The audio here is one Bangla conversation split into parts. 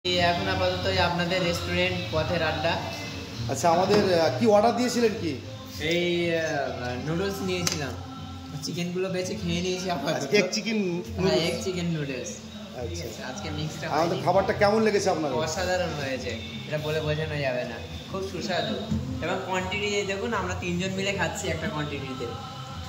এখন আপাতত আপনাদের রেস্টুরেন্ট পথের আড্ডা। আচ্ছা, আমাদের কি অর্ডার দিয়েছিলেন? কি এই নুডলস নিয়েছিলাম, চিকেনগুলো বেছে খেয়ে নিয়েছি আপাতত। এগ চিকেন, হ্যাঁ এগ চিকেন নুডলস। আচ্ছা, আজকে মিক্সটা আমাদের খাবারটা কেমন লেগেছে আপনার? অসাধারণ হয়েছে, এটা বলে বোঝানো যাবে না, খুব সুস্বাদু। এবং কোয়ান্টিটি দেখুন, আমরা 3 জন মিলে খাচ্ছি একটা কোয়ান্টিটিতে,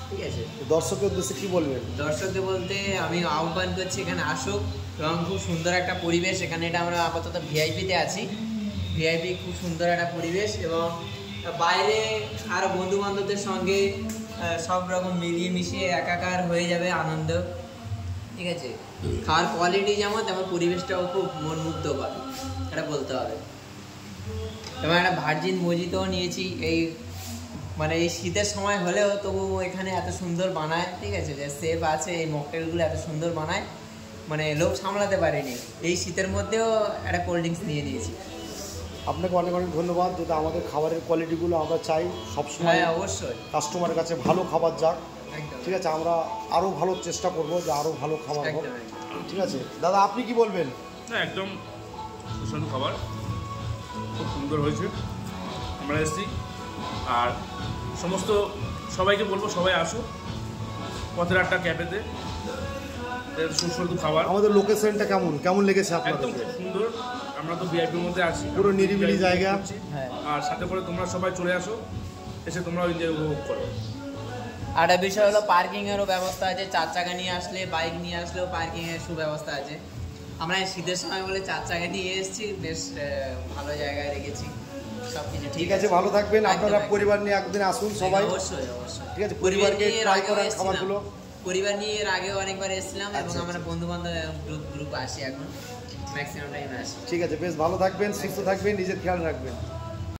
ঠিক আছে। দর্শকের উদ্দেশ্যে কি বলবেন? দর্শকদের বলতে আমি আহ্বান করছি এখানে আসুক, এবং খুব সুন্দর একটা পরিবেশ এখানে। এটা আমরা আপাতত ভিআইপিতে আছি, ভিআইপি খুব সুন্দর একটা পরিবেশ, এবং বাইরে আরও বন্ধু বান্ধবদের সঙ্গে সব রকম মিলিয়ে মিশিয়ে একাকার হয়ে যাবে আনন্দ, ঠিক আছে। খাওয়ার কোয়ালিটি যেমন, তেমন পরিবেশটাও খুব মনমুগ্ধকর, এটা বলতে হবে। এবং একটা ভার্জিন মজিতও নিয়েছি, এই মানে এই শীতের সময় হলেও তবু এখানে এত সুন্দর বানায়, ঠিক আছে, যে সেফ আছে, এই মকটেলগুলো এত সুন্দর বানায়, মানে লোক সামলাতে পারেনি। এই শীতের মধ্যেও একটা কোল্ড ড্রিঙ্কস নিয়ে নিয়েছি। আপনাকে অনেক অনেক ধন্যবাদ। যেটা আমাদের খাবারের কোয়ালিটিগুলো আমরা চাই সবসময় অবশ্যই কাস্টমারের কাছে ভালো খাবার যাক, একদম, ঠিক আছে। আমরা আরও ভালো চেষ্টা করব যে আরও ভালো খাবার হোক, ঠিক আছে। দাদা আপনি কি বলবেন? না, একদম সুস্বাদু খাবার, খুব সুন্দর হয়েছে। আমরা এসেছি, আর সমস্ত সবাইকে বলবো সবাই আসুক পথের আড্ডা ক্যাফেতে, সুস্বাদু খাবার। আমাদের লোকেশনটা কেমন লেগেছে আপনাদের? একদম খুব সুন্দর। আমরা তো ভিআইপির মধ্যে আছি, পুরো নিরিবিলি জায়গা, আর সাথে করে তোমরা সবাই চলে আসো, এসে তোমরা এনজয় উপভোগ করো। আর একটা বিষয় হলো পার্কিংয়েরও ব্যবস্থা আছে, 4 চাকা নিয়ে আসলে, বাইক নিয়ে আসলেও পার্কিংয়ের সুব্যবস্থা আছে। আমরা শীতের সময় বলে 4 চাকা নিয়ে এসেছি, বেশ ভালো জায়গায় রেখেছি, সব কিছু ঠিক আছে। ভালো থাকবেন আপনারা, পরিবার নিয়ে একদিন আসুন সবাই, অবশ্যই অবশ্যই, ঠিক আছে। পরিবারকে ট্রাই করার খাবারগুলো, পরিবার নিয়ে এর আগেও অনেকবার এসেছিলাম, এবং আমরা বন্ধু বান্ধব গ্রুপ আসি, এখন ম্যাক্সিমাম টাইম আসি। ঠিক আছে, বেশ ভালো থাকবেন, সুস্থ থাকবেন, নিজের খেয়াল রাখবেন।